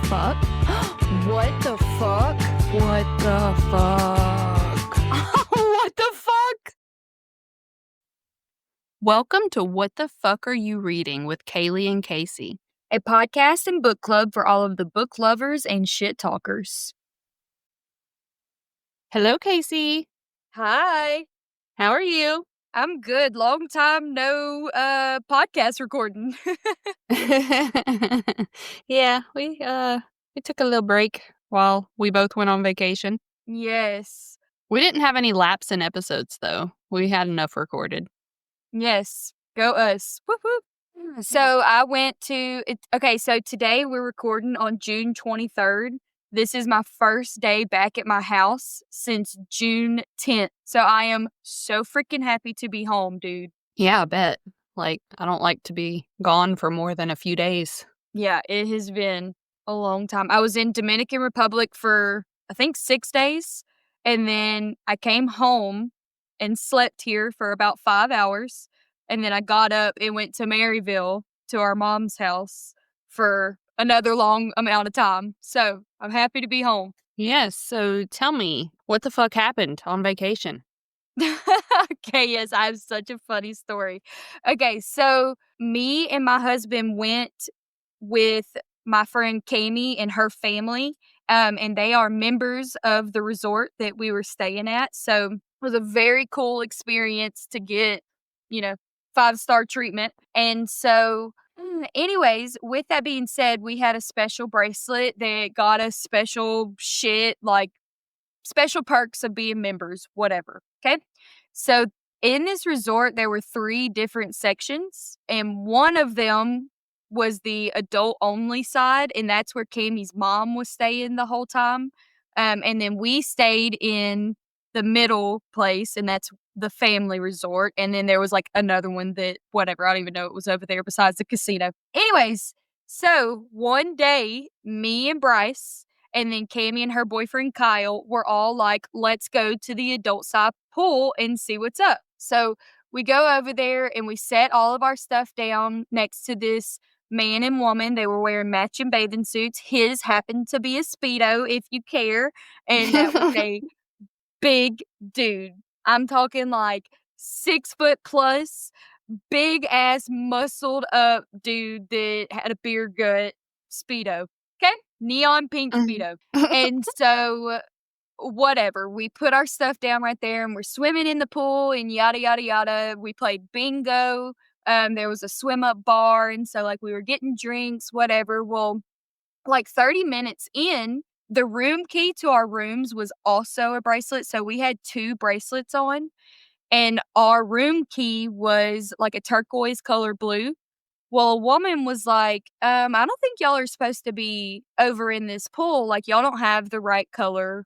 fuck? What the fuck? What the fuck? What the fuck? Welcome to What the Fuck Are You Reading with Kaylee and Casey, a podcast and book club for all of the book lovers and shit talkers. Hello, Casey. Hi. How are you? I'm good. Long time no podcast recording. Yeah, we took a little break while we both went on vacation. Yes. We didn't have any lapse in episodes though. We had enough recorded. Yes. Go us. Whoop whoop. So I went to so today we're recording on June 23rd. This is my first day back at my house since June 10th. So I am so freaking happy to be home, dude. Yeah, I bet. Like, I don't like to be gone for more than a few days. Yeah, it has been a long time. I was in Dominican Republic for, I think, 6 days. And then I came home and slept here for about 5 hours. And then I got up and went to Maryville to our mom's house for another long amount of time. So I'm happy to be home. Yes, so tell me, what the fuck happened on vacation? Okay, yes, I have such a funny story. Okay, so me and my husband went with my friend Kami and her family, and they are members of the resort that we were staying at. So it was a very cool experience to get, 5-star treatment. And so anyways, with that being said, we had a special bracelet that got us special shit, like special perks of being members, whatever. Okay. So in this resort, there were 3 different sections, and one of them was the adult only side, and that's where Cammie's mom was staying the whole time. And then we stayed in the middle place, and that's the family resort. And then there was like another one that, whatever, I don't even know it was over there besides the casino. Anyways, so one day, me and Bryce and then Cammie and her boyfriend Kyle were all like, let's go to the adult side pool and see what's up. So we go over there and we set all of our stuff down next to this man and woman. They were wearing matching bathing suits. His happened to be a Speedo, if you care. And that was a big dude. I'm talking like 6 foot plus, big ass muscled up dude that had a beer gut Speedo. Okay? Neon pink Speedo. And so whatever, we put our stuff down right there and we're swimming in the pool and yada yada yada. We played bingo. There was a swim up bar, and so like we were getting drinks, whatever. Well, like 30 minutes in, the room key to our rooms was also a bracelet. So we had 2 bracelets on, and our room key was like a turquoise color blue. Well, a woman was like, I don't think y'all are supposed to be over in this pool. Like, y'all don't have the right color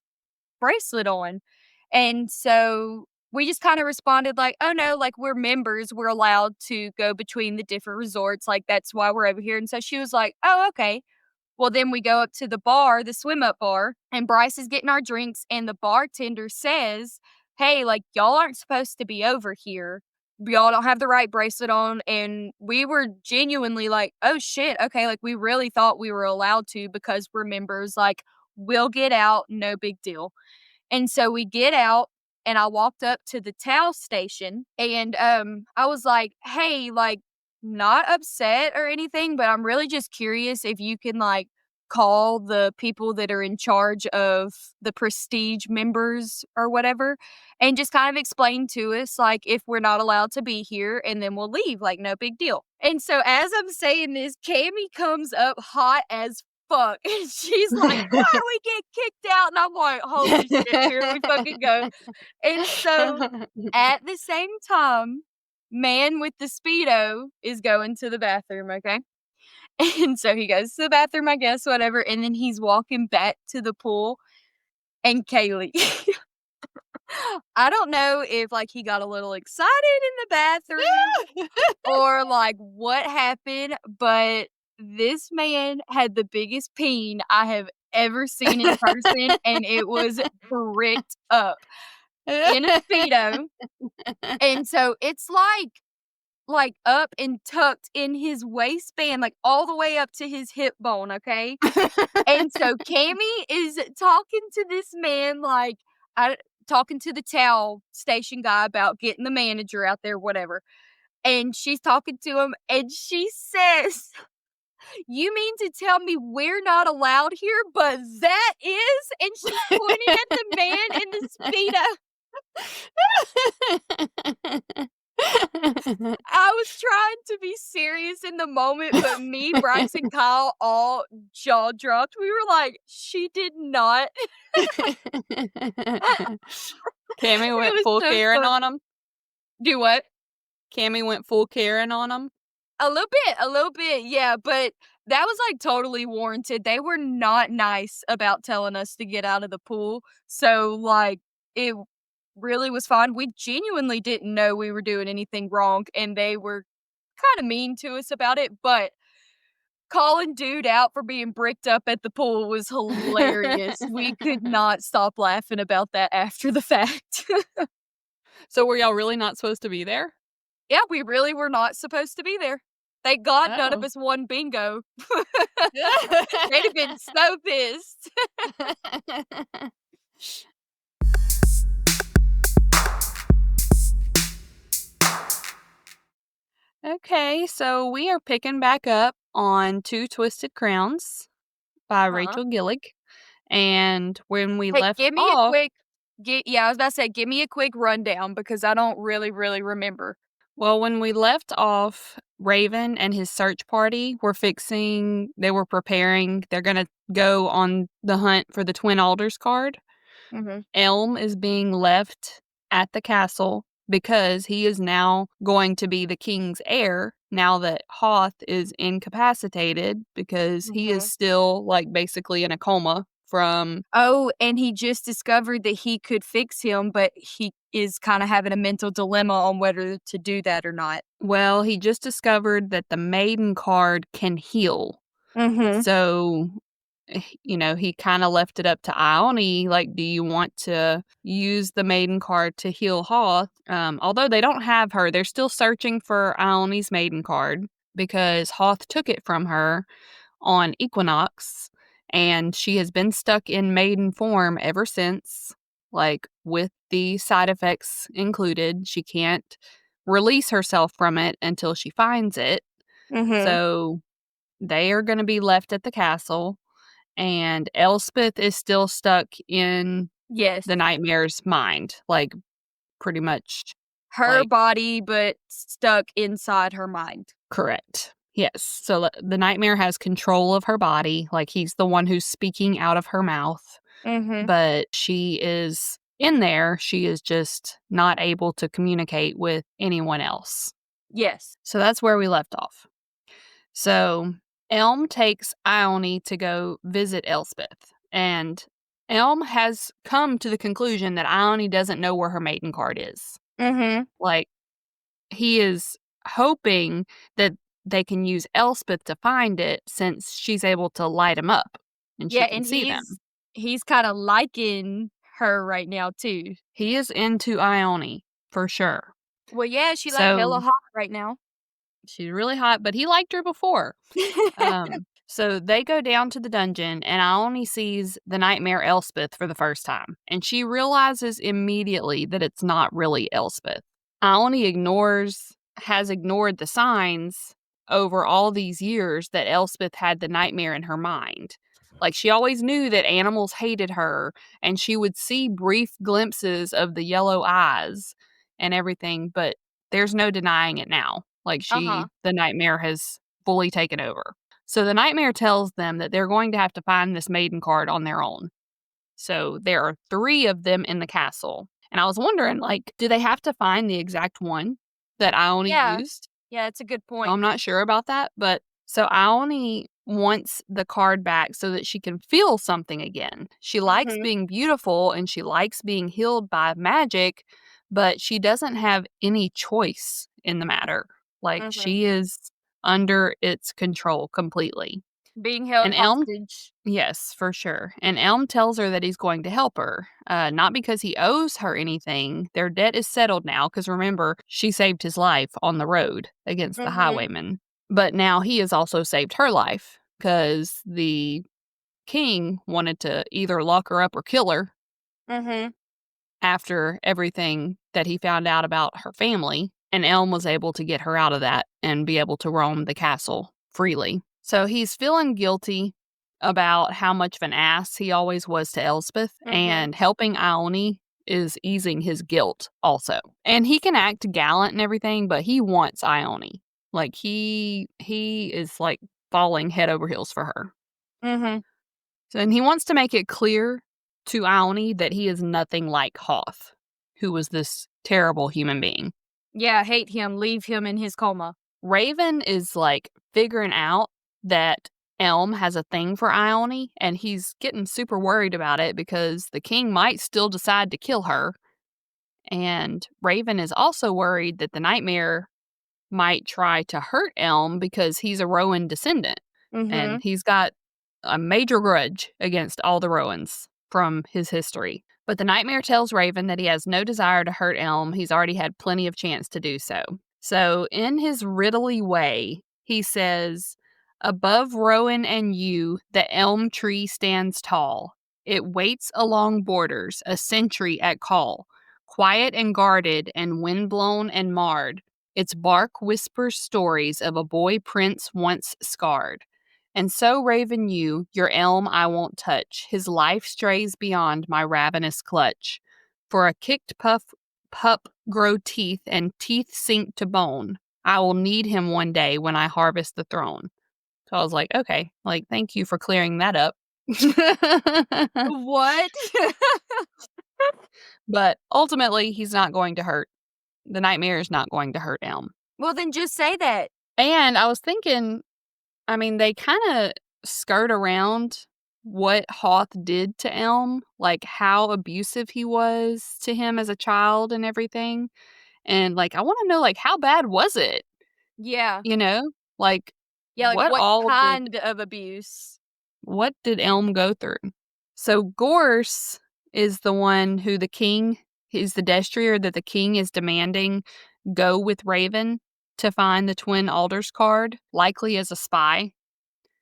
bracelet on. And so we just kind of responded like, oh no, like we're members. We're allowed to go between the different resorts. Like, that's why we're over here. And so she was like, oh, okay. Well, then we go up to the bar, the swim up bar, and Bryce is getting our drinks. And the bartender says, hey, like, y'all aren't supposed to be over here. Y'all don't have the right bracelet on. And we were genuinely like, oh shit, okay, like we really thought we were allowed to because we're members. Like, we'll get out, no big deal. And so we get out, and I walked up to the towel station, and I was like, hey, like, not upset or anything, but I'm really just curious if you can like call the people that are in charge of the prestige members or whatever, and just kind of explain to us like if we're not allowed to be here, and then we'll leave, like no big deal. And so as I'm saying this, Cammie comes up hot as fuck, and she's like, why are we get kicked out? And I'm like, holy shit, here we fucking go. And so at the same time, man with the Speedo is going to the bathroom, okay? And so he goes to the bathroom, I guess, whatever, and then he's walking back to the pool, and Kaylee, I don't know if, like, he got a little excited in the bathroom or, like, what happened, but this man had the biggest peen I have ever seen in person, and it was bricked up in a Speedo. And so it's like, up and tucked in his waistband, like, all the way up to his hip bone, okay? And so Cammy is talking to this man, like, I talking to the towel station guy about getting the manager out there, whatever, and she's talking to him, and she says, "You mean to tell me we're not allowed here, but that is?" And she's pointing at the man in the Speedo. I was trying to be serious in the moment, but me, Bryce, and Kyle all jaw dropped. We were like, "She did not." Cammy It went was full so Karen funny. on him? Do what? Cammy went full Karen on him? A little bit, yeah, but that was, like, totally warranted. They were not nice about telling us to get out of the pool, so, like, it really was fine. We genuinely didn't know we were doing anything wrong, and they were kinda mean to us about it, but calling dude out for being bricked up at the pool was hilarious. We could not stop laughing about that after the fact. So were y'all really not supposed to be there? Yeah, we really were not supposed to be there. Thank God none of Oh. us won bingo. They'd have been so pissed. Okay, so we are picking back up on Two Twisted Crowns by Uh-huh. Rachel Gillig. And when we Hey, left give me a off, quick yeah, I was about to say, give me a quick rundown because I don't really remember. well, when we left off, Raven and his search party were they were preparing, they're going to go on the hunt for the Twin Alders card. Mhm. Elm is being left at the castle because he is now going to be the king's heir now that Hoth is incapacitated because he is Mhm. still, like, basically in a coma from Oh, and he just discovered that he could fix him, but he is kinda having a mental dilemma on whether to do that or not. well, he just discovered that the maiden card can heal. Mhm. So, he kinda left it up to Ione, like, do you want to use the maiden card to heal Hoth? Although they don't have her, they're still searching for Ione's maiden card because Hoth took it from her on Equinox, and she has been stuck in maiden form ever since, like, with the side effects included. She can't release herself from it until she finds it. Mhm. So, they are gonna be left at the castle, and Elspeth is still stuck in Yes. the Nightmare's mind, like, pretty much, Her like body, but stuck inside her mind. correct. Yes, so the Nightmare has control of her body, like, he's the one who's speaking out of her mouth, Mhm. but she is in there, she is just not able to communicate with anyone else. Yes. So that's where we left off. So Elm takes Ione to go visit Elspeth, and Elm has come to the conclusion that Ione doesn't know where her maiden card is. Mhm. Like, he is hoping that they can use Elspeth to find it since she's able to light him up and Yeah, she can and see them. he's kinda liking her right now too. He is into Ione for sure. Well, yeah, she, like, hella So hot right now. she's really hot, but he liked her before. So they go down to the dungeon, and Ione sees the nightmare Elspeth for the first time, and she realizes immediately that it's not really Elspeth. Ione has ignored the signs over all these years that Elspeth had the nightmare in her mind. Like, she always knew that animals hated her, and she would see brief glimpses of the yellow eyes and everything, but there's no denying it now. Like, Uh-huh. the nightmare has fully taken over. So the nightmare tells them that they're going to have to find this maiden card on their own. So there are 3 of them in the castle. And I was wondering, like, do they have to find the exact one that Ione Yeah. used? Yeah, it's a good point. I'm not sure about that, but so Ione wants the card back so that she can feel something again. She likes Mhm. being beautiful and she likes being healed by magic, but she doesn't have any choice in the matter. Like, Mhm. she is under its control completely. Being held And Elm hostage. Yes, for sure. And Elm tells her that he's going to help her, not because he owes her anything. Their debt is settled now because remember, she saved his life on the road against the Mhm. highwayman. But now he has also saved her life because the king wanted to either lock her up or kill her Mhm. after everything that he found out about her family. And Elm was able to get her out of that and be able to roam the castle freely. So he's feeling guilty about how much of an ass he always was to Elspeth, Mhm. and helping Ione is easing his guilt also. And he can act gallant and everything, but he wants Ione. Like he is like falling head over heels for her. Mhm. So, and he wants to make it clear to Ione that he is nothing like Hoth, who was this terrible human being. Yeah, hate him, leave him in his coma. Raven is like figuring out that Elm has a thing for Ione, and he's getting super worried about it because the king might still decide to kill her. And Raven is also worried that the nightmare might try to hurt Elm because he's a Rowan descendant. And Mhm. he's got a major grudge against all the Rowans from his history. But the nightmare tells Raven that he has no desire to hurt Elm. He's already had plenty of chance to do so. So, in his riddly way, he says, "Above Rowan and you, the elm tree stands tall. It waits along borders, a sentry at call, quiet and guarded and windblown and marred. Its bark whispers stories of a boy prince once scarred. And so, Raven, your elm I won't touch. His life strays beyond my ravenous clutch. For a kicked pup grow teeth, and teeth sink to bone. I will need him one day when I harvest the throne." So I was like, okay, like, thank you for clearing that up. What? But ultimately, he's not going to hurt. The nightmare is not going to hurt Elm. Well, then just say that. And I was thinking, I mean, they kind of skirt around what Hoth did to Elm, like how abusive he was to him as a child and everything. And like, I want to know, like, how bad was it? Yeah. You know, like, Yeah, like, what what all did kind of abuse? what did Elm go through? So Gorse is the one who the king, he's the destrier that the king is demanding go with Raven to find the Twin Alders card, likely as a spy.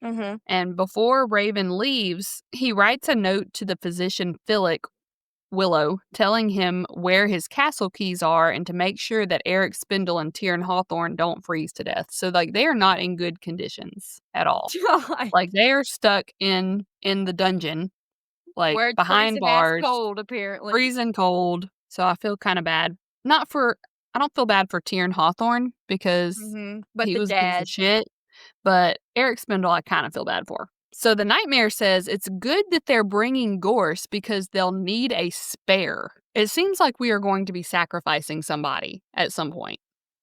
Mhm. And before Raven leaves, he writes a note to the physician Philip Willow, telling him where his castle keys are and to make sure that Eric Spindle and Tyrn Hawthorne don't freeze to death. So like they are not in good conditions at all. God. Like they are stuck in the dungeon, like Where it's behind freezing ass bars, cold, apparently. freezing cold. So I feel kind of bad. Not for I don't feel bad for Tyrn Hawthorne because Mhm. But he the was a piece of dad. shit, but Eric Spindle I kind of feel bad for. So the nightmare says it's good that they're bringing Gorse because they'll need a spare. It seems like we are going to be sacrificing somebody at some point.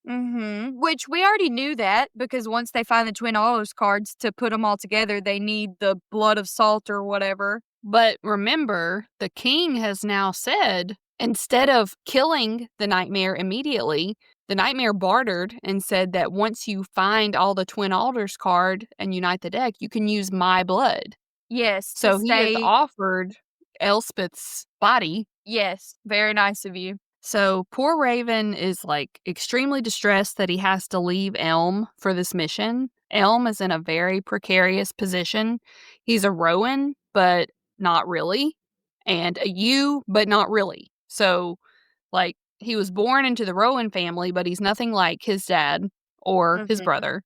Mhm. Which we already knew that because once they find the Twin Hollows cards to put them all together, they need the blood of salt or whatever. But remember, the king has now said instead of killing the nightmare immediately, the nightmare bartered and said that once you find all the Twin Alders card and unite the deck, you can use my blood. Yes, to So he has stay. offered Elspeth's body. Yes, very nice of you. So poor Raven is like extremely distressed that he has to leave Elm for this mission. Elm is in a very precarious position. He's a Rowan, but not really, and a U, but not really. So, like, he was born into the Rowan family, but he's nothing like his dad or his Mhm. brother.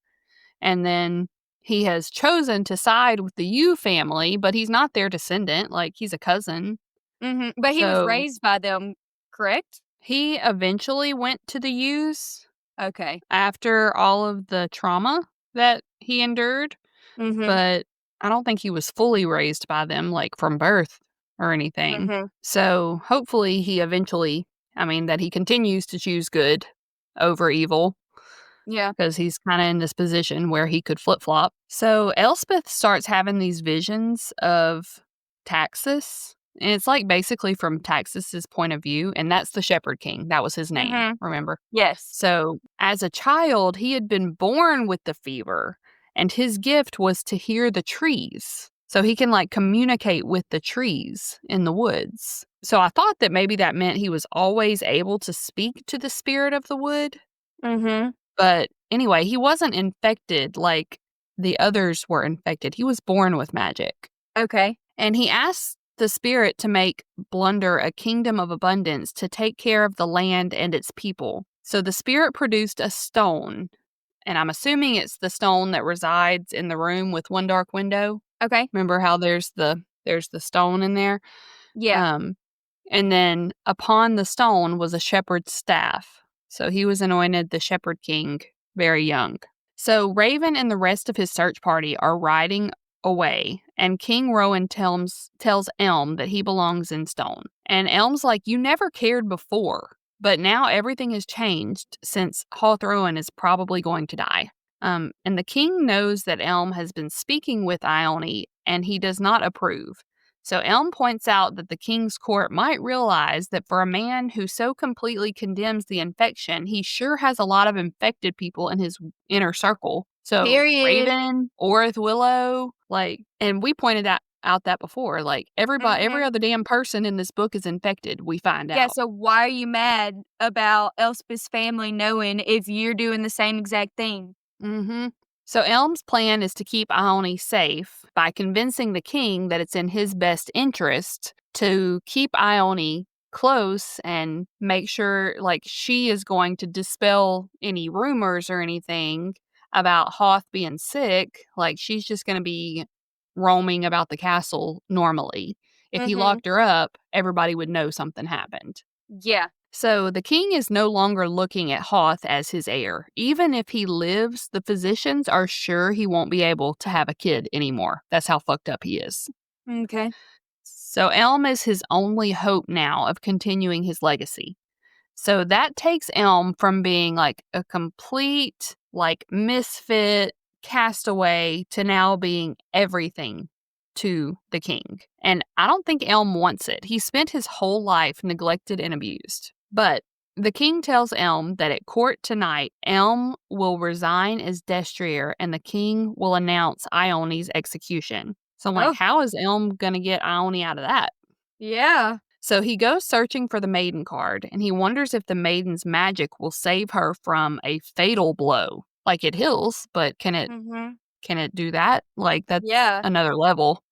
And then he has chosen to side with the U family, but he's not their descendant. Like, he's a cousin. Mhm. But he was So raised by them, correct? he eventually went to the U's Okay. after all of the trauma that he endured, Mhm. but I don't think he was fully raised by them, like from birth or anything. Mhm. So hopefully he eventually, I mean, that he continues to choose good over evil Yeah. because he's kind of in this position where he could flip flop. So Elspeth starts having these visions of Taxus. And it's like basically from Taxus's point of view, and that's the Shepherd King. That was his name, Mhm. remember? Yes. So as a child, he had been born with the fever, and his gift was to hear the trees. So he can like communicate with the trees in the woods. So I thought that maybe that meant he was always able to speak to the spirit of the wood. Mhm. But anyway, he wasn't infected like the others were infected. He was born with magic. Okay. And he asked the spirit to make Blunder a kingdom of abundance to take care of the land and its people. So the spirit produced a stone, and I'm assuming it's the stone that resides in the room with one dark window. Okay. Remember how there's the stone in there? Yeah. Um, and then upon the stone was a shepherd's staff. So he was anointed the shepherd king very young. So Raven and the rest of his search party are riding away, and King Rowan tells Elm that he belongs in stone. And Elm's like, you never cared before, but now everything has changed since Hawthorne is probably going to die. And the king knows that Elm has been speaking with Ione, and he does not approve. So Elm points out that the king's court might realize that for a man who so completely condemns the infection, he sure has a lot of infected people in his inner circle. So Period. Raven, Orith Willow, like, and we pointed out that before, like every Mhm. other damn person in this book is infected, we find Yeah, out. so why are you mad about Elspeth's family knowing if you're doing the same exact thing? Mm-hmm. So Elm's plan is to keep Ione safe by convincing the king that it's in his best interest to keep Ione close and make sure like she is going to dispel any rumors or anything about Hoth being sick. Like she's just going to be roaming about the castle normally. If he Mhm. locked her up, everybody would know something happened. Yeah. So the king is no longer looking at Hoth as his heir. Even if he lives, the physicians are sure he won't be able to have a kid anymore. That's how fucked up he is. Okay. So Elm is his only hope now of continuing his legacy. So that takes Elm from being like a complete like misfit castaway to now being everything to the king. And I don't think Elm wants it. He spent his whole life neglected and abused. But the king tells Elm that at court tonight, Elm will resign as destrier and the king will announce Ione's execution. So I'm like, Oh, how is Elm going to get Ione out of that? yeah. So he goes searching for the maiden card, and he wonders if the maiden's magic will save her from a fatal blow. Like it heals, but Mhm. can it do that? Like that's Yeah. another level.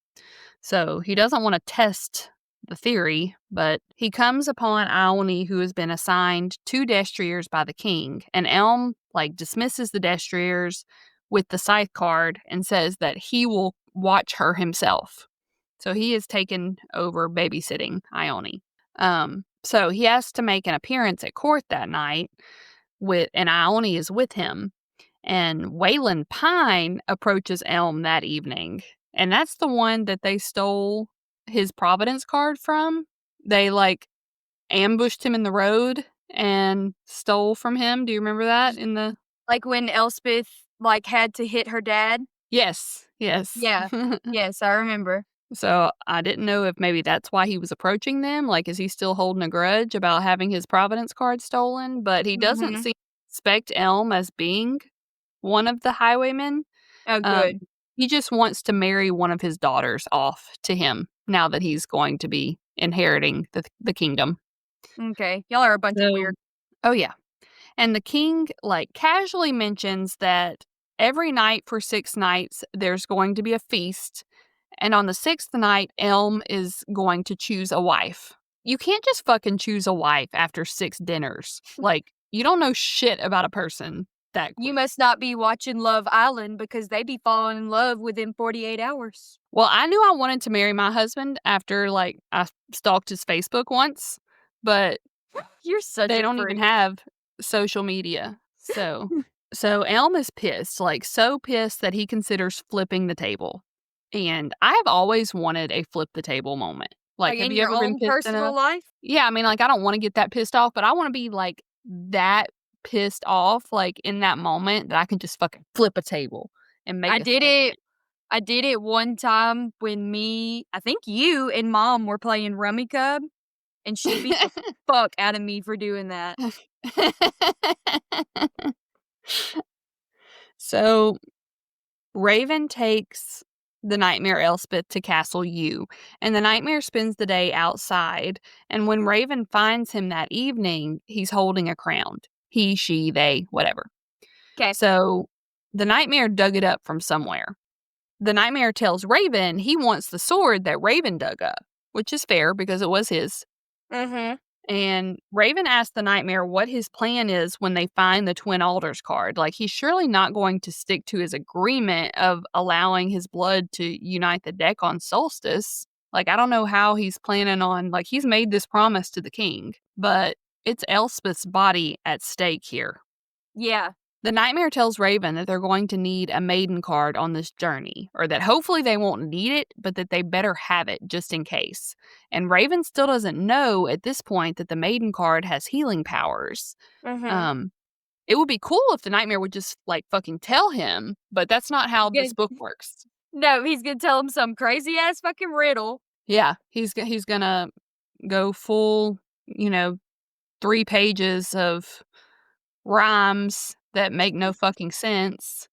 So he doesn't want to test the theory, but he comes upon Ione, who has been assigned 2 destriers by the king, and Elm like dismisses the destriers with the scythe card and says that he will watch her himself. So he has taken over babysitting Ione. So he has to make an appearance at court that night and Ione is with him. And Wayland Pine approaches Elm that evening. And that's the one that they stole his Providence card from. They like ambushed him in the road and stole from him. Do you remember that in the Like when Elspeth, like, had to hit her dad? Yes, yes. Yeah. Yes, I remember. So I didn't know if maybe that's why he was approaching them. Like, is he still holding a grudge about having his Providence card stolen? But he doesn't Mhm. seem to suspect Elm as being one of the highwaymen. Oh, Um, good. he just wants to marry one of his daughters off to him now that he's going to be inheriting the kingdom. Okay. Y'all are a bunch of So, weird. oh yeah. And the king, like, casually mentions that every night for 6 nights, there's going to be a feast. And on the 6th night, Elm is going to choose a wife. You can't just fucking choose a wife after 6 dinners. Like, you don't know shit about a person that You quick. must not be watching Love Island because they be falling in love within 48 hours. Well, I knew I wanted to marry my husband after, like, I stalked his Facebook once, but You're such they a don't even freak. have social media. So Elm is pissed, like so pissed that he considers flipping the table. And I've always wanted a flip the table moment. Like, Like, have in you your ever been own pissed personal enough? life? Yeah, I mean, like, I don't want to get that pissed off, but I want to be like that pissed off, like in that moment that I can just fucking flip a table and make I a did it statement. I did it one time when I think you and mom were playing Rummy Cub, and she beat the fuck out of me for doing that. So Raven takes the nightmare Elspeth to Castle U, and the nightmare spends the day outside, and when Raven finds him that evening, he's holding a crown. He, she, they, whatever. 'Kay. So the nightmare dug it up from somewhere. The nightmare tells Raven he wants the sword that Raven dug up, which is fair because it was his. Mhm. And Raven asks the nightmare what his plan is when they find the Twin Alders card. Like, he's surely not going to stick to his agreement of allowing his blood to unite the deck on Solstice. Like, I don't know how he's planning on, like, he's made this promise to the king, but it's Elspeth's body at stake here. Yeah. The nightmare tells Raven that they're going to need a maiden card on this journey, or that hopefully they won't need it, but that they better have it just in case. And Raven still doesn't know at this point that the maiden card has healing powers. Mhm. Um, it would be cool if the nightmare would just like fucking tell him, but that's not how this Good. book works. No, he's gonna tell him some crazy ass fucking riddle. Yeah, he's gonna go full, 3 pages of rhymes that make no fucking sense.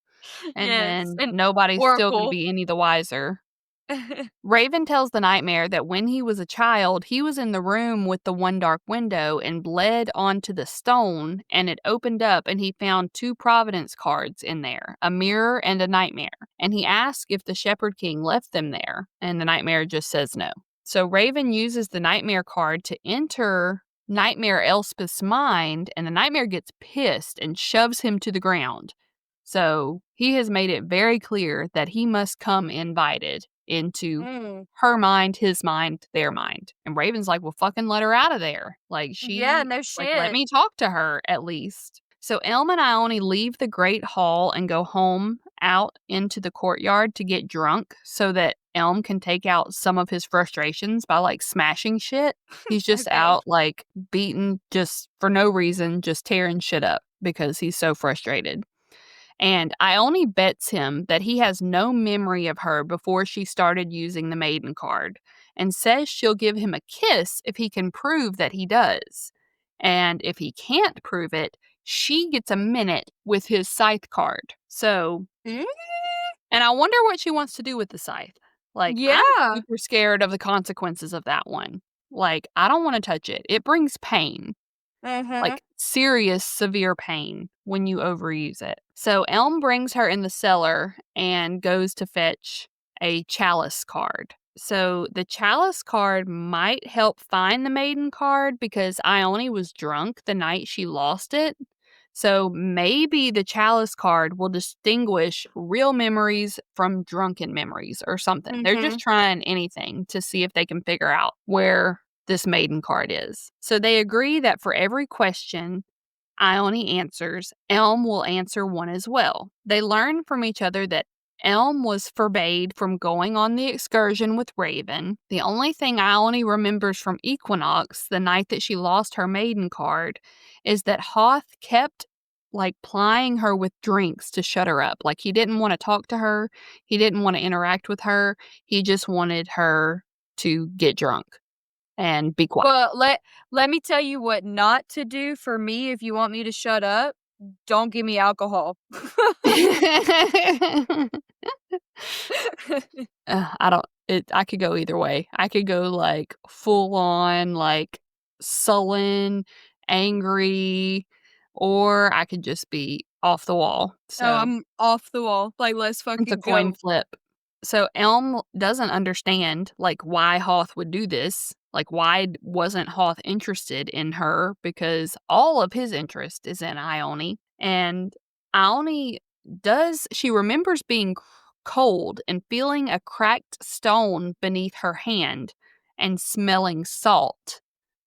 And Yes, then an nobody's still gonna oracle. be any the wiser. Raven tells the nightmare that when he was a child, he was in the room with the one dark window and bled onto the stone, and it opened up and he found 2 Providence cards in there, a mirror and a nightmare. And he asked if the Shepherd King left them there, and the nightmare just says no. So Raven uses the nightmare card to enter Nightmare Elspeth's mind, and the nightmare gets pissed and shoves him to the ground. So he has made it very clear that he must come invited into Mm. her mind, his mind, their mind. And Raven's like, well, fucking let her out of there. Yeah, no Let shit. me talk to her at least. So Elm and Ione leave the Great Hall and go home out into the courtyard to get drunk so that Elm can take out some of his frustrations by like smashing shit. He's just Okay. out like beaten just for no reason, just tearing shit up because he's so frustrated. And Ione bets him that he has no memory of her before she started using the maiden card and says she'll give him a kiss if he can prove that he does. And if he can't prove it, she gets a minute with his scythe card. So, Mm? and I wonder what she wants to do with the scythe. Like, I'm Yeah. super scared of the consequences of that one. Like, I don't want to touch it. It brings pain, Mhm. like serious, severe pain when you overuse it. So Elm brings her in the cellar and goes to fetch a chalice card. So the chalice card might help find the maiden card because Ione was drunk the night she lost it. So maybe the chalice card will distinguish real memories from drunken memories or something. They're just Mhm. trying anything to see if they can figure out where this maiden card is. So they agree that for every question Ione answers, Elm will answer one as well. They learn from each other that Elm was forbade from going on the excursion with Raven. The only thing Ione remembers from Equinox, the night that she lost her maiden card, is that Hoth kept like plying her with drinks to shut her up. Like, he didn't want to talk to her, he didn't want to interact with her, he just wanted her to get drunk and be quiet. Well, let me tell you what not to do for me if you want me to shut up. Don't give me alcohol. I don't I could go either way. I could go, like, full on, like, sullen, angry, or I could just be off the wall. Oh, So, I'm off the wall. Like, let's it's a fucking coin go. flip. So, Elm doesn't understand, like, why Hoth would do this. Like, why wasn't Hoth interested in her? Because all of his interest is in Ione. And Ione she remembers being cold and feeling a cracked stone beneath her hand and smelling salt,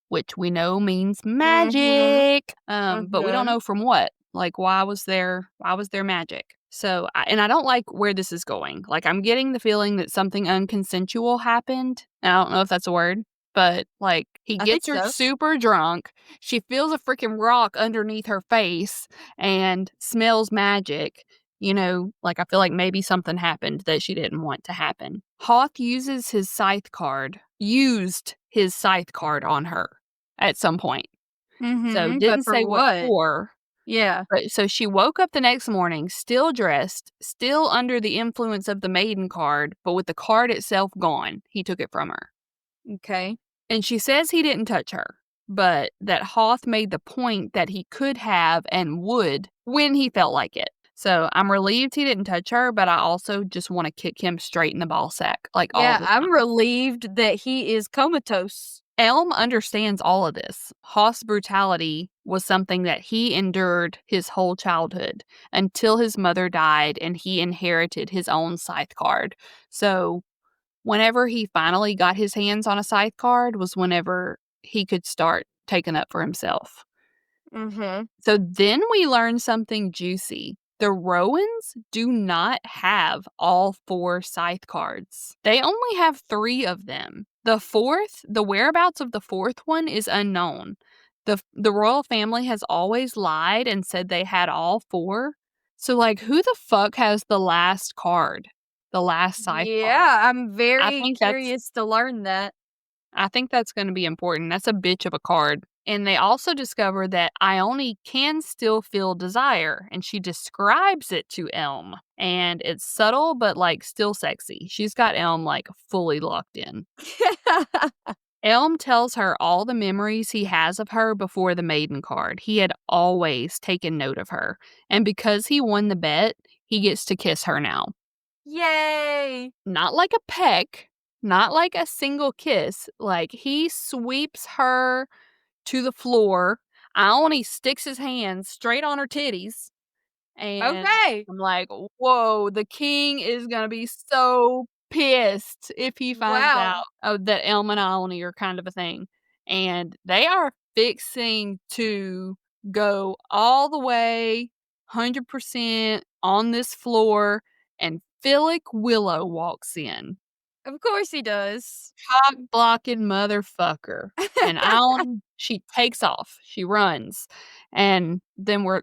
which we know means Mhm. magic. But we don't Mhm. know from what. Like, why was there magic? So, and I don't like where this is going. Like, I'm getting the feeling that something unconsensual happened. And I don't know if that's a word, but like, he I think gets her so. super drunk. She feels a freaking rock underneath her face and smells magic. Like, I feel like maybe something happened that she didn't want to happen. Hoth used his scythe card on her at some point. So Mhm. But didn't for say what what? for. Yeah. But so she woke up the next morning, still dressed, still under the influence of the maiden card, but with the card itself gone. He took it from her. Okay. And she says he didn't touch her, but that Hoth made the point that he could have and would when he felt like it. So I'm relieved he didn't touch her, but I also just want to kick him straight in the ball sack, like all Yeah, the I'm time. relieved that he is comatose. Elm understands all of this. Hoth's brutality was something that he endured his whole childhood until his mother died and he inherited his own scythe card. So whenever he finally got his hands on a scythe card was whenever he could start taking up for himself. Mhm. So then we learn something juicy. The Rowans do not have all 4 scythe cards. They only have 3 of them. The whereabouts of the 4th one is unknown. The royal family has always lied and said they had all 4. So like who the fuck has the last card? The last scythe card? Yeah, I'm I very think that's curious to learn that. I think that's gonna be important. That's a bitch of a card. And they also discover that Ione can still feel desire, and she describes it to Elm. And it's subtle, but, like, still sexy. She's got Elm, like, fully locked in. Elm tells her all the memories he has of her before the maiden card. He had always taken note of her. And because he won the bet, he gets to kiss her now. Yay! Not like a peck, not like a single kiss. Like, he sweeps her to the floor. Ione sticks his hands straight on her titties, and Okay. I'm like, "Whoa, the king is gonna be so pissed if he finds Wow. out, oh, that Elm and Ione are kind of a thing." And they are fixing to go all the way 100% on this floor, and Philip Willow walks in. Of course he does. Cock blocking motherfucker. And Alan, she takes off. She runs. And then we're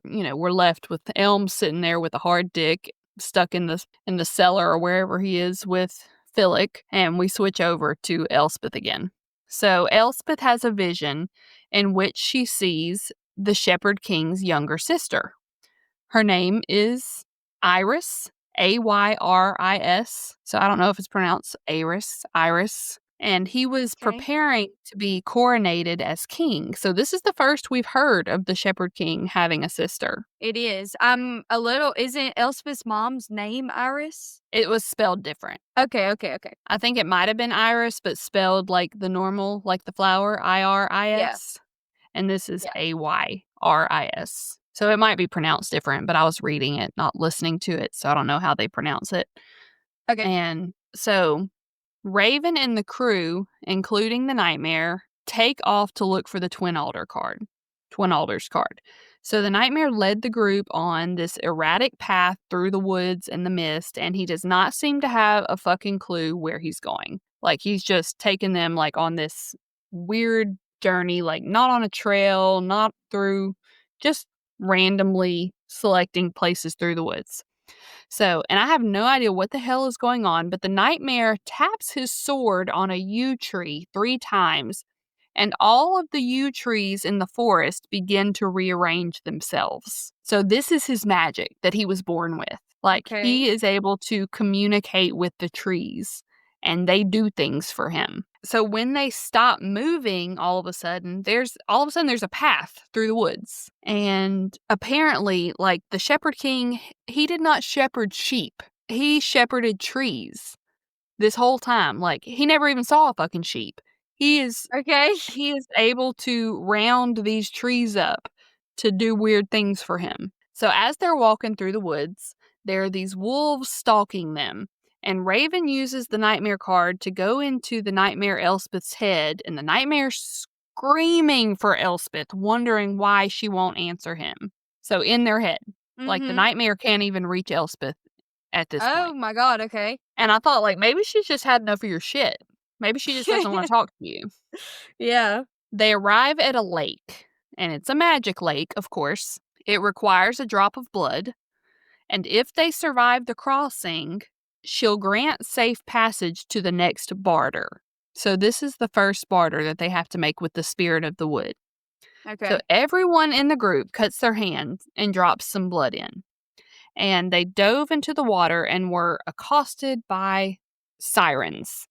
left with Elm sitting there with a hard dick stuck in the cellar or wherever he is with Philip, and we switch over to Elspeth again. So Elspeth has a vision in which she sees the Shepherd King's younger sister. Her name is Iris, Ayris. So I don't know if it's pronounced Iris. And he was Okay. preparing to be coronated as king. So this is the first we've heard of the Shepherd King having a sister. It is. I'm a little isn't Elspeth's mom's name Iris? It was spelled different. Okay, okay, okay. I think it might have been Iris, but spelled like the normal, like the flower, Yeah, Iris. And this is yeah. Ayris. So it might be pronounced different, but I was reading it, not listening to it, so I don't know how they pronounce it. Okay. And so Raven and the crew, including the Nightmare, take off to look for the Twin Alders card. So the Nightmare led the group on this erratic path through the woods and the mist, and he does not seem to have a fucking clue where he's going. Like he's just taking them like on this weird journey, like not on a trail, not through, just randomly selecting places through the woods. So, and I have no idea what the hell is going on, but the Nightmare taps his sword on a yew tree 3 times, and all of the yew trees in the forest begin to rearrange themselves. So, this is his magic that he was born with. Like, Okay. he is able to communicate with the trees, and they do things for him. So, when they stop moving, all of a sudden there's a path through the woods. And apparently, like the Shepherd King, he did not shepherd sheep. He shepherded trees this whole time. Like he never even saw a fucking sheep. He is Okay. he is able to round these trees up to do weird things for him. So as they're walking through the woods, there are these wolves stalking them. And Raven uses the Nightmare card to go into the Nightmare Elspeth's head, and the Nightmare screaming for Elspeth, wondering why she won't answer him. So in their head, like the Mhm. Nightmare can't even reach Elspeth at this Oh point. my god, okay. And I thought, like, maybe she's just had enough of your shit. Maybe she just doesn't want to talk to you. Yeah. They arrive at a lake, and it's a magic lake, of course. It requires a drop of blood, and if they survive the crossing, she'll grant safe passage to the next barter. So this is the first barter that they have to make with the spirit of the wood. So Okay. everyone in the group cuts their hand and drops some blood in. And they dove into the water and were accosted by sirens.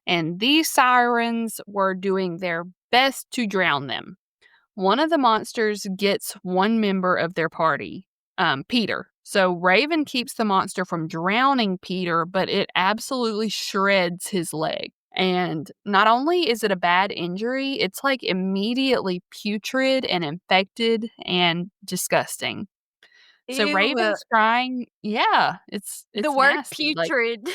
And these sirens were doing their best to drown them. One of the monsters gets one member of their party, Peter. So Raven keeps the monster from drowning Peter, but it absolutely shreds his leg. And not only is it a bad injury, it's like immediately putrid and infected and disgusting. So Ew. Raven's trying, yeah, The it's word nasty, like putrid.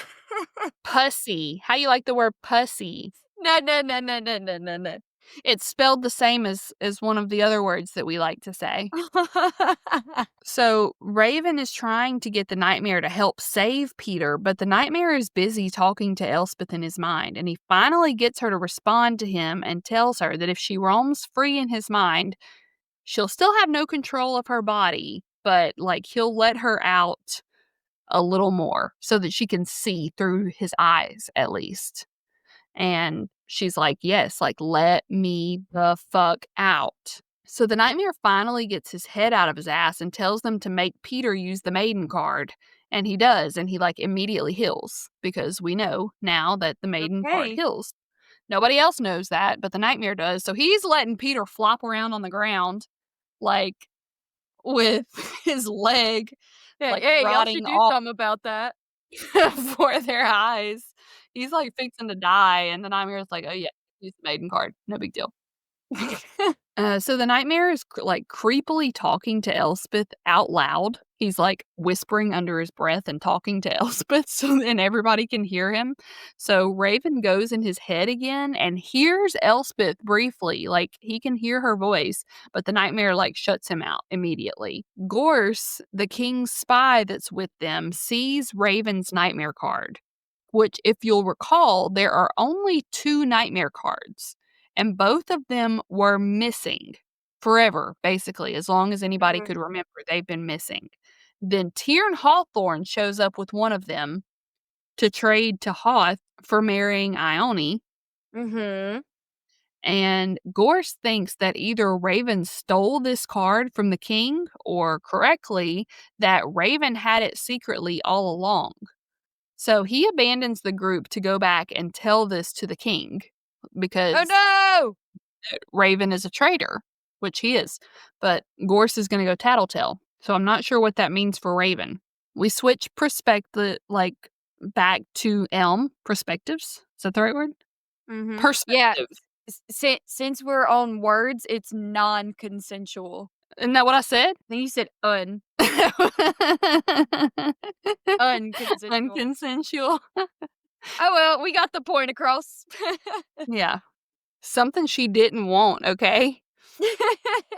pussy. How you like the word pussy? No, no, no, no, no, no, no, no. It's spelled the same as one of the other words that we like to say. So Raven is trying to get the nightmare to help save Peter, but the nightmare is busy talking to Elspeth in his mind, and he finally gets her to respond to him and tells her that if she roams free in his mind, she'll still have no control of her body, but like he'll let her out a little more so that she can see through his eyes at least. And she's like, yes, like, let me the fuck out. So the nightmare finally gets his head out of his ass and tells them to make Peter use the maiden card. And he does. And he like immediately heals because we know now that the maiden card Okay. heals. Nobody else knows that, but the nightmare does. So he's letting Peter flop around on the ground, like with his leg, Yeah, like hey, y'all should rotting do off something about that. before their eyes. He's, like, fixing to die, and the nightmare is like, "Oh, yeah, use the maiden card. No big deal." So the nightmare is, like, creepily talking to Elspeth out loud. He's, like, whispering under his breath and talking to Elspeth so then everybody can hear him. So Raven goes in his head again and hears Elspeth briefly, like, he can hear her voice, but the nightmare, like, shuts him out immediately. Gorse, the king's spy that's with them, sees Raven's nightmare card, which, if you'll recall, there are only 2 nightmare cards, and both of them were missing forever, basically, as long as anybody Mhm. could remember, they've been missing. Then Tyrn Hawthorne shows up with one of them to trade to Hoth for marrying Ione, Mhm. and Gorse thinks that either Raven stole this card from the king or, correctly, that Raven had it secretly all along. So he abandons the group to go back and tell this to the king Oh, because no! Raven is a traitor, which he is. But Gorse is going to go tattletale. So I'm not sure what that means for Raven. We switch like back to Elm perspectives. Is that the right word? Mhm. Yeah, Perspectives. since we're on words, it's non-consensual. Isn't that what I said? I think you said unconsensual. Unconsensual. Oh, well, we got the point across. Yeah. Something she didn't want, okay?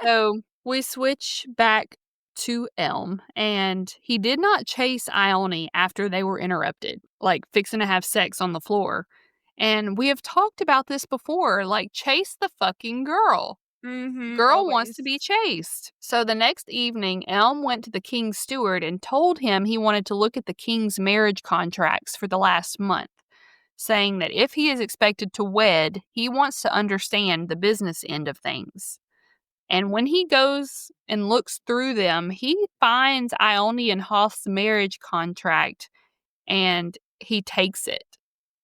So we switch back to Elm, and he did not chase Ione after they were interrupted, like fixing to have sex on the floor. And we have talked about this before, like, chase the fucking girl. Mhm, Girl wants to always. be chased. So the next evening, Elm went to the king's steward and told him he wanted to look at the king's marriage contracts for the last month, saying that if he is expected to wed, he wants to understand the business end of things. And when he goes and looks through them, he finds Ione and Hoth's marriage contract and he takes it.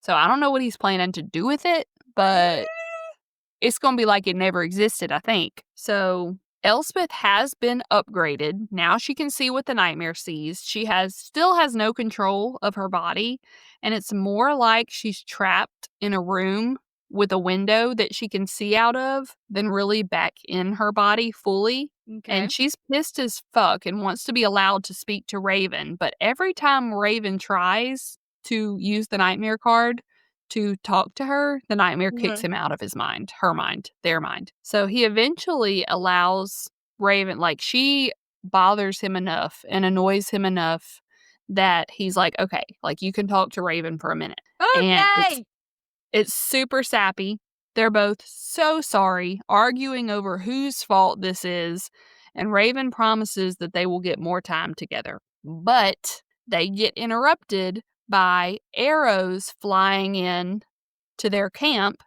So I don't know what he's planning to do with it, but it's gonna be like it never existed, I think. So Elspeth has been upgraded. Now she can see what the nightmare sees. She still has no control of her body, and it's more like she's trapped in a room with a window that she can see out of than really back in her body fully. Okay. And she's pissed as fuck and wants to be allowed to speak to Raven, but every time Raven tries to use the nightmare card, to talk to her, the nightmare kicks Mhm. him out of his mind, her mind, their mind. So he eventually allows Raven, like, she bothers him enough and annoys him enough that he's like, okay, like, you can talk to Raven for a minute. Oh, And yay! it's super sappy. They're both so sorry, arguing over whose fault this is, and Raven promises that they will get more time together. But they get interrupted by arrows flying in to their camp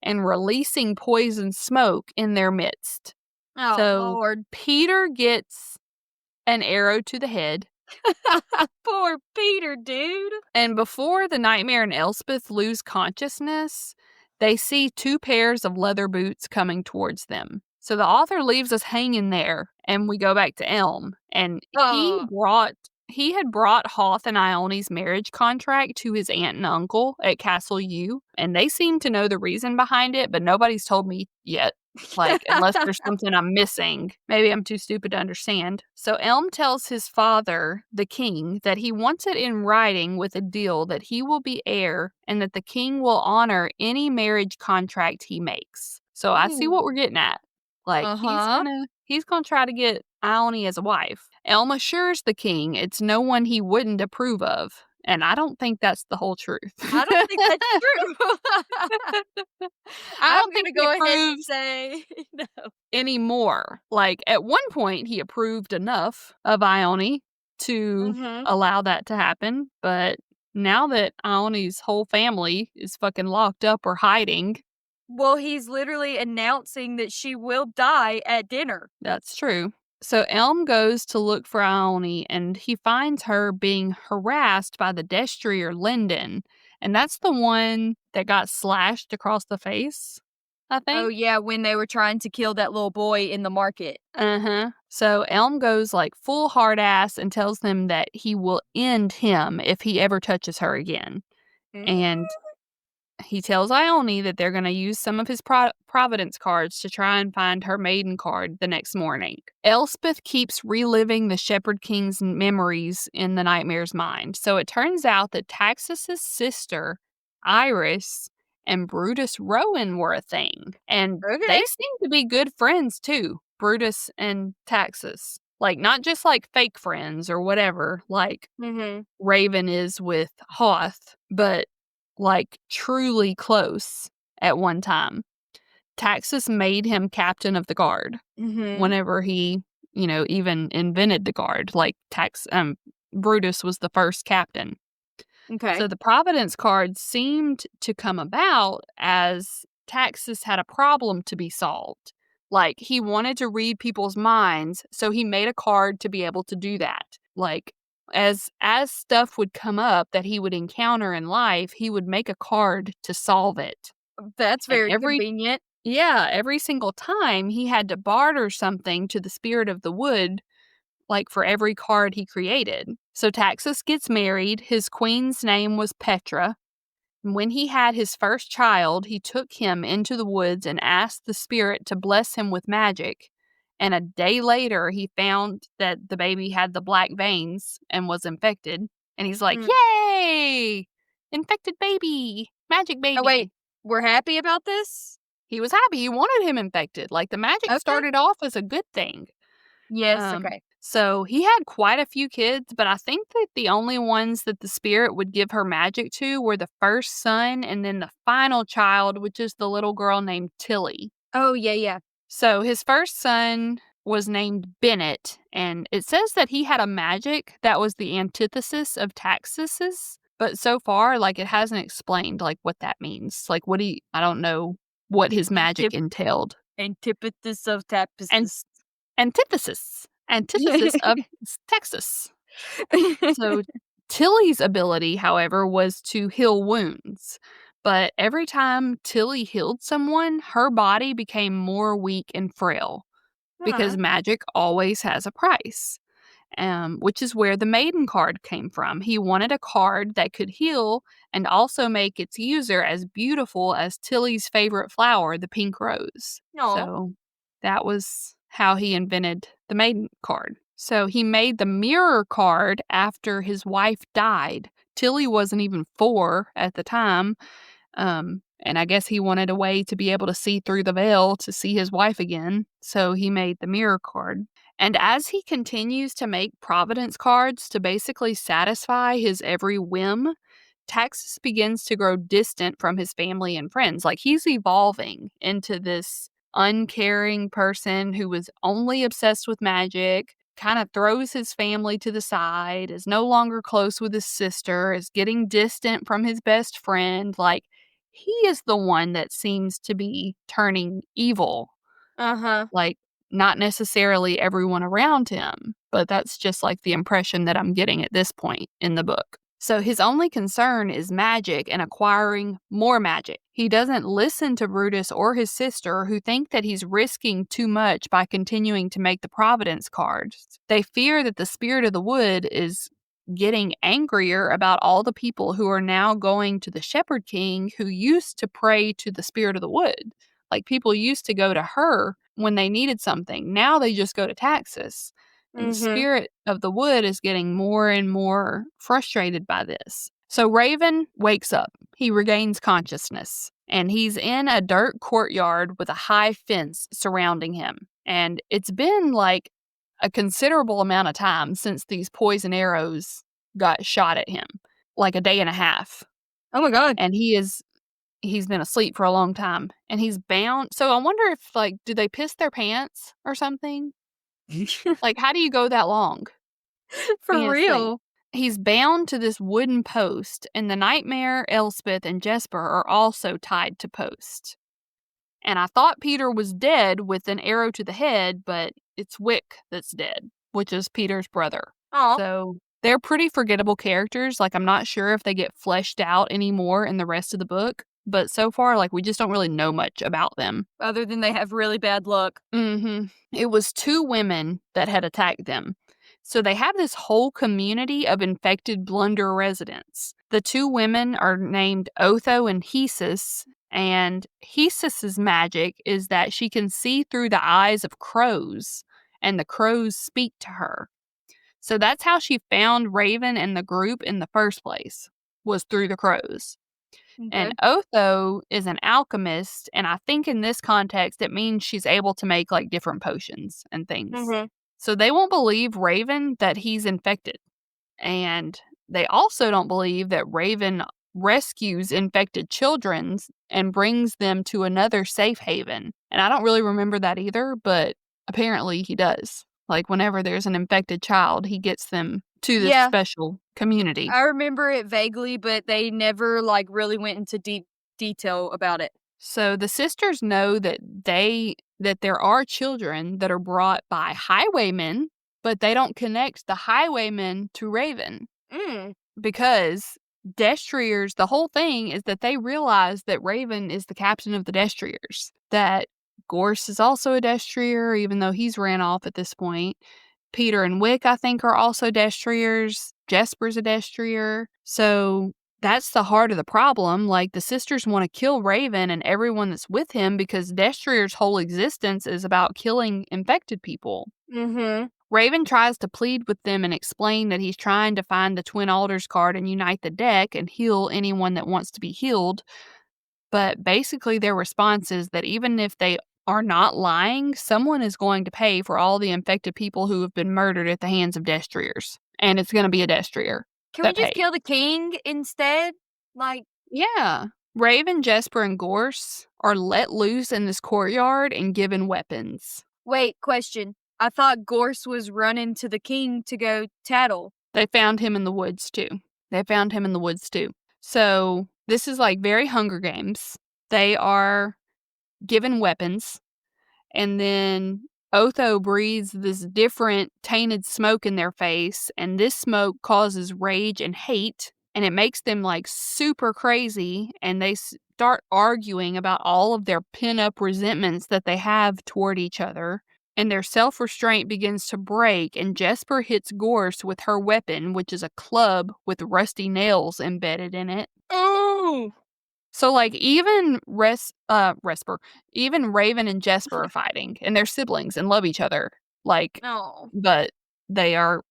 and releasing poison smoke in their midst. Oh, So Lord. Peter gets an arrow to the head. Poor Peter, dude. And before the nightmare and Elspeth lose consciousness, they see two pairs of leather boots coming towards them. So the author leaves us hanging there, and we go back to Elm. And Oh. he had brought Hoth and Ione's marriage contract to his aunt and uncle at Castle U, and they seem to know the reason behind it, but nobody's told me yet. Like, unless there's something I'm missing. Maybe I'm too stupid to understand. So Elm tells his father, the king, that he wants it in writing with a deal that he will be heir and that the king will honor any marriage contract he makes. So I see what Ooh. we're getting at. Like, Uh-huh. he's gonna try to get Ione as a wife. Elm assures the king it's no one he wouldn't approve of. And I don't think that's the whole truth. I don't think that's true. I I'm don't think gonna he go ahead and approves say no. anymore. Like, at one point, he approved enough of Ione to Mhm. allow that to happen, but now that Ione's whole family is fucking locked up or hiding, Well, he's literally announcing that she will die at dinner. that's true. So Elm goes to look for Ione, and he finds her being harassed by the destrier Linden, and that's the one that got slashed across the face, I Oh, think. yeah, when they were trying to kill that little boy in the market. Uh-huh. So Elm goes like full hard ass and tells them that he will end him if he ever touches her again. Mm. And he tells Ione that they're going to use some of his Providence cards to try and find her maiden card the next morning. Elspeth keeps reliving the Shepherd King's memories in the nightmare's mind. So it turns out that Taxus's sister, Iris, and Brutus Rowan were a thing. And they Okay. seem to be good friends too, Brutus and Taxus. Like, not just like fake friends or whatever, like Mhm. Raven is with Hoth, but like truly close at one time. Taxus made him captain of the guard Mhm. whenever he, even invented the guard. Like Brutus was the first captain. Okay. So the Providence card seemed to come about as Taxus had a problem to be solved. Like, he wanted to read people's minds, so he made a card to be able to do that. Like, as stuff would come up that he would encounter in life, he would make a card to solve it. That's And very convenient. every single time he had to barter something to the spirit of the wood, like for every card he created. So Taxus gets married. His queen's name was Petra. And when he had his first child, he took him into the woods and asked the spirit to bless him with magic. And a day later, he found that the baby had the black veins and was infected. And he's like, Mm. "Yay! Infected baby! Magic Oh, wait. baby!" We're happy about this? He was happy. He wanted him infected. Like, the magic Okay. started off as a good thing. Yes, okay. So he had quite a few kids, but I think that the only ones that the spirit would give her magic to were the first son and then the final child, which is the little girl named Tilly. Oh, yeah, yeah. So his first son was named Bennett, and it says that he had a magic that was the antithesis of Taxus's, but so far, like, it hasn't explained, like, what that means. Like, I don't know what his magic Antip entailed. Antipathis of And Tapesis. antithesis of Texas. So Tilly's ability, however, was to heal wounds. But every time Tilly healed someone, her body became more weak and frail because Huh. magic always has a price, which is where the maiden card came from. He wanted a card that could heal and also make its user as beautiful as Tilly's favorite flower, the pink rose. Aw. So that was how he invented the maiden card. So he made the mirror card after his wife died. Tilly wasn't even 4 at the time. And I guess he wanted a way to be able to see through the veil to see his wife again. So he made the mirror card. And as he continues to make Providence cards to basically satisfy his every whim, Taxus begins to grow distant from his family and friends. Like, he's evolving into this uncaring person who was only obsessed with magic, kind of throws his family to the side, is no longer close with his sister, is getting distant from his best friend. Like, he is the one that seems to be turning evil. Uh-huh. Like, not necessarily everyone around him, but that's just like the impression that I'm getting at this point in the book. So his only concern is magic and acquiring more magic. He doesn't listen to Brutus or his sister, who think that he's risking too much by continuing to make the Providence cards. They fear that the spirit of the wood is getting angrier about all the people who are now going to the Shepherd King who used to pray to the spirit of the wood. Like, people used to go to her when they needed something. Now they just go to Taxus. And the Mhm. spirit of the wood is getting more and more frustrated by this. So Raven wakes up. He regains consciousness. And he's in a dirt courtyard with a high fence surrounding him. And it's been like a considerable amount of time since these poison arrows got shot at him. Like a day and a half. Oh my god. And he's been asleep for a long time. And he's bound. So I wonder if, like, do they piss their pants or something? Like, how do you go that long For being asleep? real. He's bound to this wooden post, and the Nightmare, Elspeth, and Jesper are also tied to posts. And I thought Peter was dead with an arrow to the head, but it's Wick that's dead, which is Peter's brother. Aw. So they're pretty forgettable characters. Like, I'm not sure if they get fleshed out anymore in the rest of the book, but so far, like, we just don't really know much about them. Other than they have really bad luck. It was 2 women that had attacked them. So they have this whole community of infected Blunder residents. The 2 women are named Otho and Hesus, and Hesus's magic is that she can see through the eyes of crows, and the crows speak to her. So that's how she found Raven and the group in the first place, was through the crows. Okay. And Otho is an alchemist, and I think in this context, it means she's able to make, like, different potions and things. Mhm. So they won't believe Raven that he's infected. And they also don't believe that Raven rescues infected children and brings them to another safe haven. And I don't really remember that either, but apparently he does. Like, whenever there's an infected child, he gets them to this Yeah. special community. I remember it vaguely, but they never, like, really went into deep detail about it. So the sisters know that there are children that are brought by highwaymen, but they don't connect the highwaymen to Raven Mm. because Destriers, the whole thing is that they realize that Raven is the captain of the Destriers, that Gorse is also a Destrier, even though he's ran off at this point. Peter and Wick, I think, are also Destriers. Jesper's a Destrier. So that's the heart of the problem. Like, the sisters want to kill Raven and everyone that's with him because Destrier's whole existence is about killing infected people. Mhm. Raven tries to plead with them and explain that he's trying to find the Twin Alders card and unite the deck and heal anyone that wants to be healed. But basically, their response is that even if they are not lying, someone is going to pay for all the infected people who have been murdered at the hands of Destriers. And it's going to be a Destrier Can we that just pays. kill the king instead? Like, Yeah. Raven, Jesper, and Gorse are let loose in this courtyard and given weapons. wait, question. I thought Gorse was running to the king to go tattle. They found him in the woods too. So this is like very Hunger Games. They are given weapons, and then Otho breathes this different tainted smoke in their face, and this smoke causes rage and hate, and it makes them like super crazy, and they start arguing about all of their pin-up resentments that they have toward each other. And their self-restraint begins to break, and Jesper hits Gorse with her weapon, which is a club with rusty nails embedded in it. Oh! So, like, even even Raven and Jesper are fighting, and they're siblings and love each other, like, No. but they are,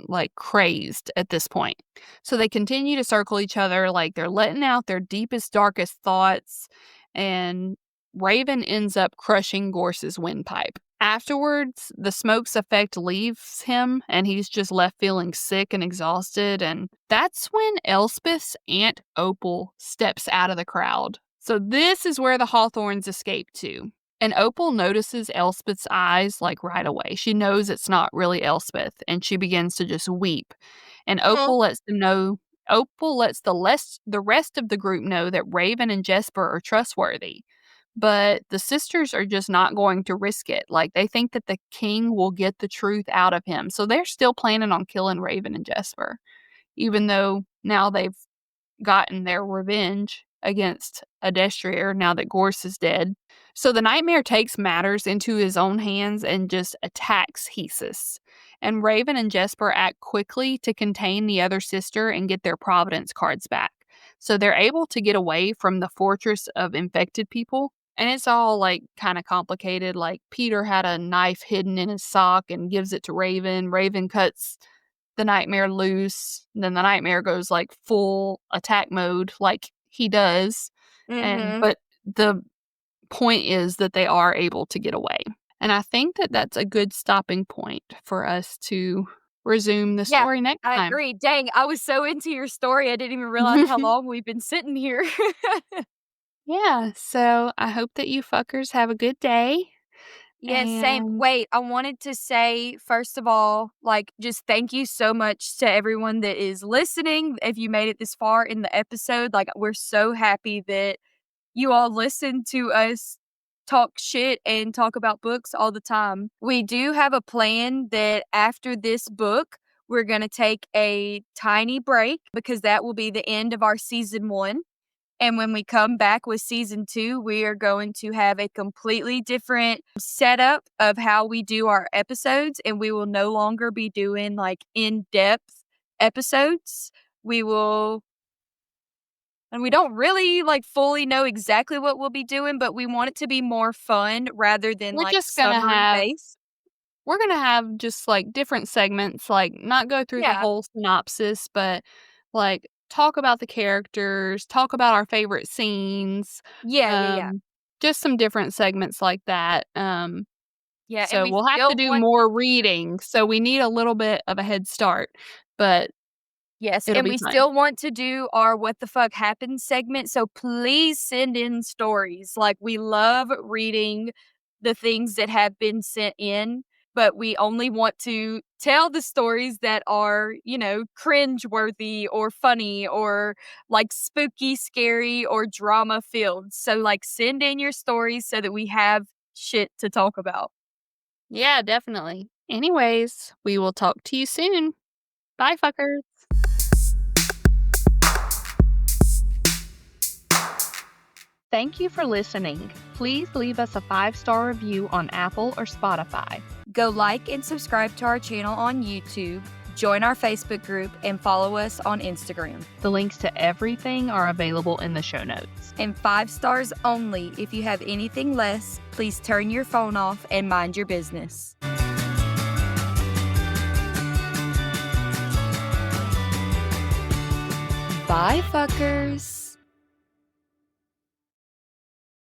like, crazed at this point. So they continue to circle each other, like, they're letting out their deepest, darkest thoughts, and Raven ends up crushing Gorse's windpipe. Afterwards, the smoke's effect leaves him, and he's just left feeling sick and exhausted, and that's when Elspeth's Aunt Opal steps out of the crowd. So this is where the Hawthorns escape to. And Opal notices Elspeth's eyes, like, right away. She knows it's not really Elspeth, and she begins to just weep. And Opal lets the rest of the group know that Raven and Jesper are trustworthy. but the sisters are just not going to risk it. Like, they think that the king will get the truth out of him. So they're still planning on killing Raven and Jesper, even though now they've gotten their revenge against Adestrier now that Gorse is dead. So the Nightmare takes matters into his own hands and just attacks Hesus. And Raven and Jesper act quickly to contain the other sister and get their Providence cards back. So they're able to get away from the fortress of infected people. And it's all like kind of complicated. Like, Peter had a knife hidden in his sock and gives it to Raven. Raven cuts the Nightmare loose. Then the Nightmare goes like full attack mode like he does. Mhm. But the point is that they are able to get away. And I think that that's a good stopping point for us to resume the Yeah, story next I time. agree. Dang, I was so into your story, I didn't even realize how long we've been sitting here. Yeah, so I hope that you fuckers have a good day. Yes, same. And Wait, I wanted to say, first of all, like, just thank you so much to everyone that is listening. If you made it this far in the episode, like, we're so happy that you all listen to us talk shit and talk about books all the time. We do have a plan that after this book, we're going to take a tiny break because that will be the end of our season 1. And when we come back with season 2, we are going to have a completely different setup of how we do our episodes. And we will no longer be doing like in depth episodes. We will, and we don't really like fully know exactly what we'll be doing, but we want it to be more fun rather than we're like just gonna summary have based. we're gonna have just like different segments, like not go through the Yeah. whole synopsis, but like talk about the characters, talk about our favorite scenes, Yeah. Yeah. Yeah. um, just some different segments like that. Yeah. And So we we'll have to still do want more reading, so we need a little bit of a head start, but Yes, it'll and be we fun. still want to do our What the Fuck Happened segment, so please send in stories. Like, we love reading the things that have been sent in, but we only want to tell the stories that are, you know, cringe-worthy or funny or, like, spooky, scary, or drama-filled. So, like, send in your stories so that we have shit to talk about. Yeah, definitely. Anyways, we will talk to you soon. Bye, fuckers. Thank you for listening. Please leave us a 5-star review on Apple or Spotify. Go like and subscribe to our channel on YouTube, join our Facebook group, and follow us on Instagram. The links to everything are available in the show notes. And 5 stars only. If you have anything less, please turn your phone off and mind your business. Bye, fuckers.